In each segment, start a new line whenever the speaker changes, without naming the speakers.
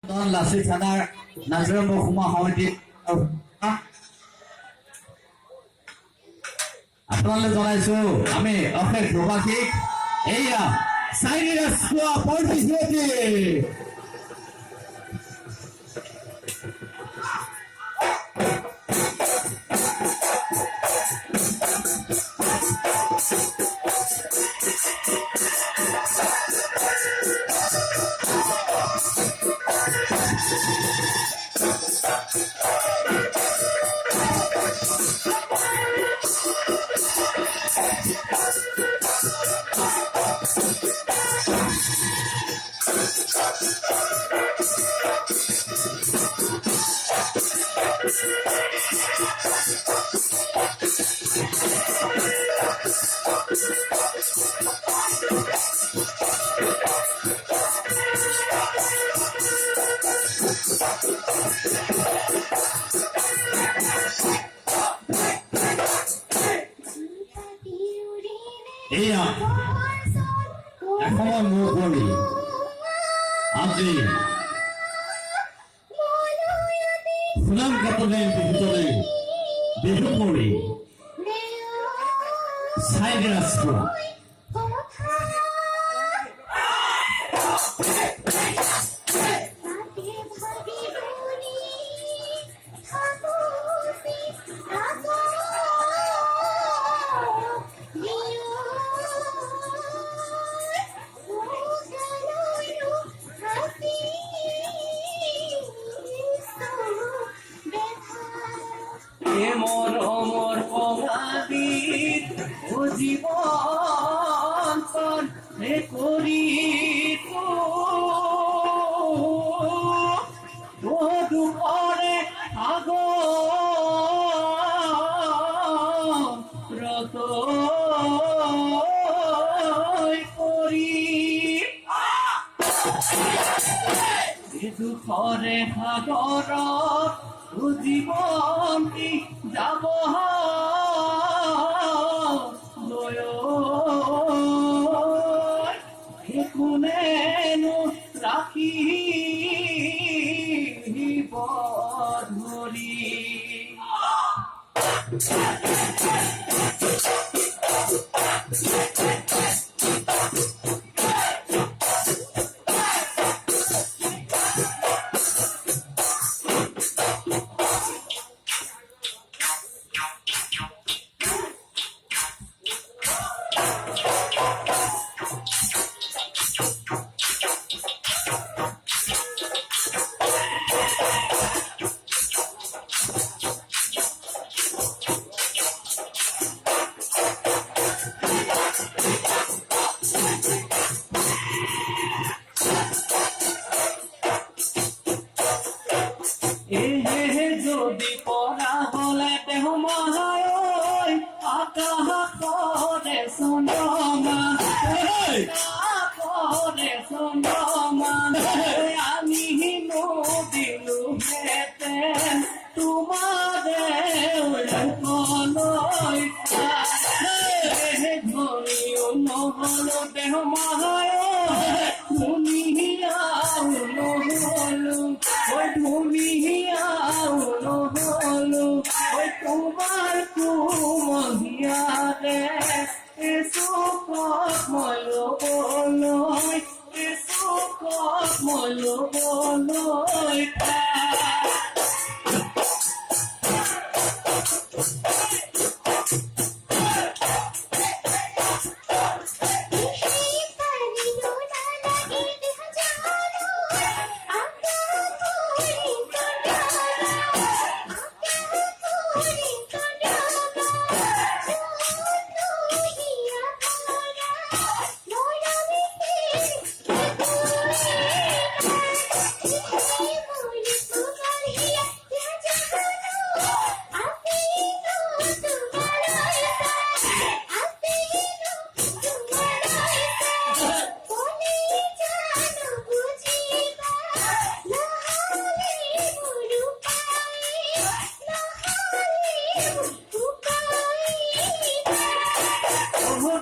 লাচিত থানাৰ নাজিৰা মহকুমা সমিতিত আপোনালৈ জনাইছো আমি অশেষ প্ৰবাসীক এয়া চাইনিজ খোৱা পৰ্টিচিয়েটি এয়া এসময় মোৰ কৰি আজি সুনাম কাটলে ভিতরে বিহু কৰি চাইনিজ খোৱা
মরমর কমাদির ও জীবন করি তো দুপরে রত করি দুপরে সাগর জীবনটি যাব কোনেনো রাখিব ধৰি যদি পরা হলে দেহ মহায় আকাশরে চন্দ্রমা আকাশরে চন্দ্রমা আমি নদিলো হেতে তোমারে কলৈ ধরিও নহল দেহ মহায় ধুনিয়াও নহলো ধুনিয়াও নহলো তোমার কুমহিয়ারে এসুকত মই ল'বলৈ এসুকত মই ল'বলৈ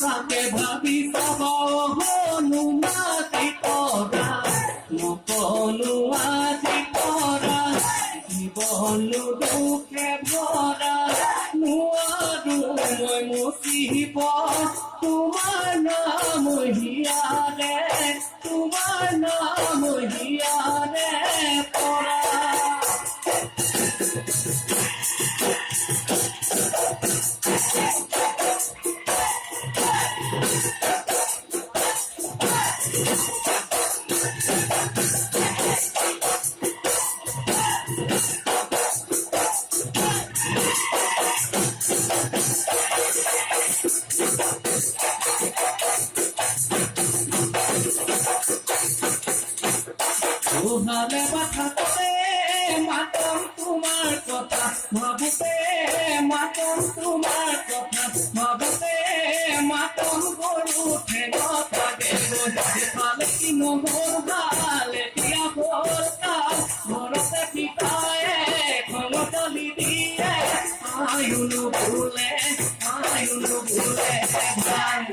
তাকে ভাবি চাব হনুমাতি কৰা নকলো হলো দুখে ভরা নোৱাৰো মই মুচিব তোমাৰ নাম হিয়াৰে পৰা ভাবে বাথাতে মাতম তোমাৰ কথা ভাবুতে মাতম তোমাৰ কথা ভাবুতে মাতম গৰু ঠেঙত লাগে ফালে কি নহৰ ভাল এতিয়া হ'ল কাল ঘৰতে পিতায়ে খঙতলি দিয়ে আয়ুনো ভুলে ভাল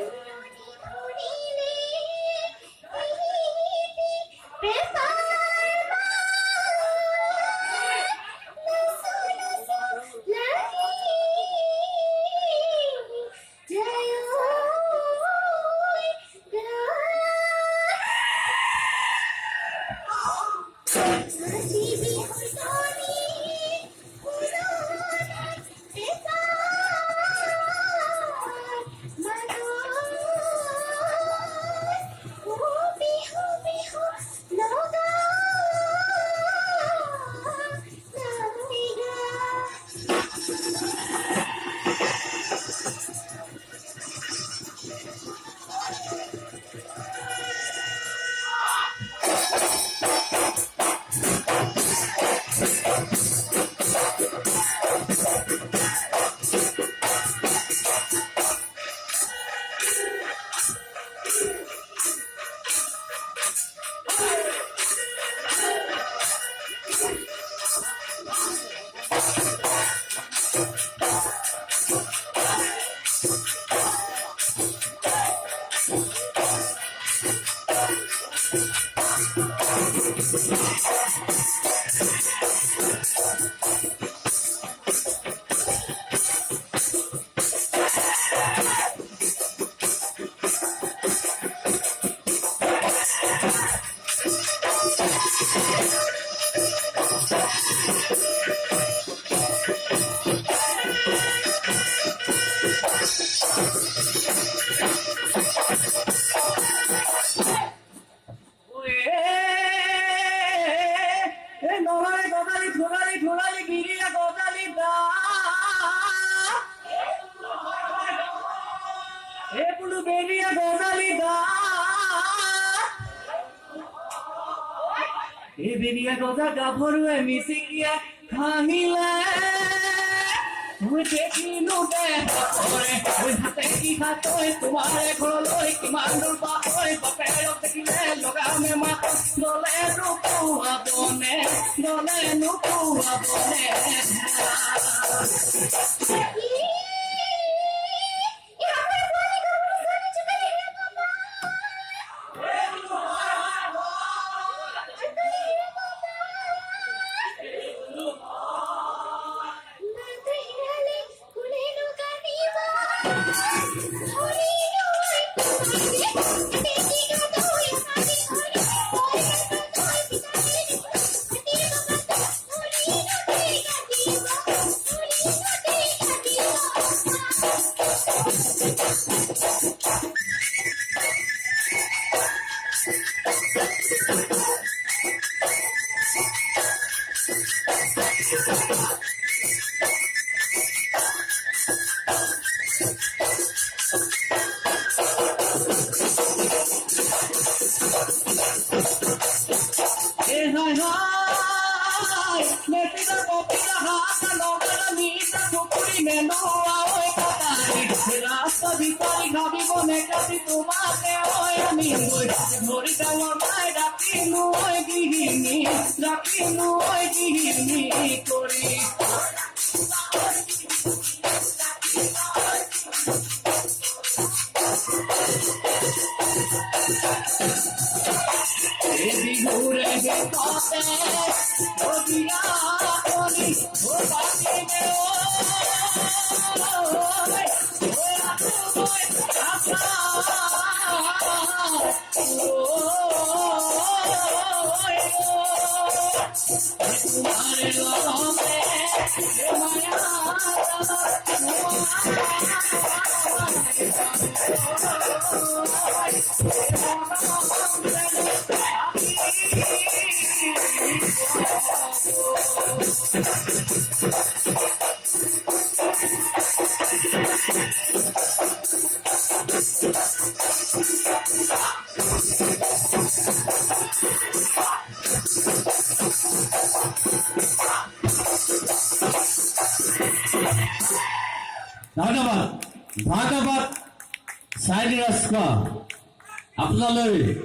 ঠোলালি বিরিয়া গজালি দা এ পুলু বেরিয়া গজালি দা এ বেরিয়া গজা গাভৰুৱে মিচিকিয়া খাহিলে মই দেখিলো দেহৰে মই হাতে কি হাতৈ তোমাৰে ঘৰলৈ কিমান দূৰ পাহৈ বাপেৰক দেখিলে লগামে মাত গলে নুপুৱাবনে
ধন্যবাদ সাইড ৰাজখোৱা আপোনালৈ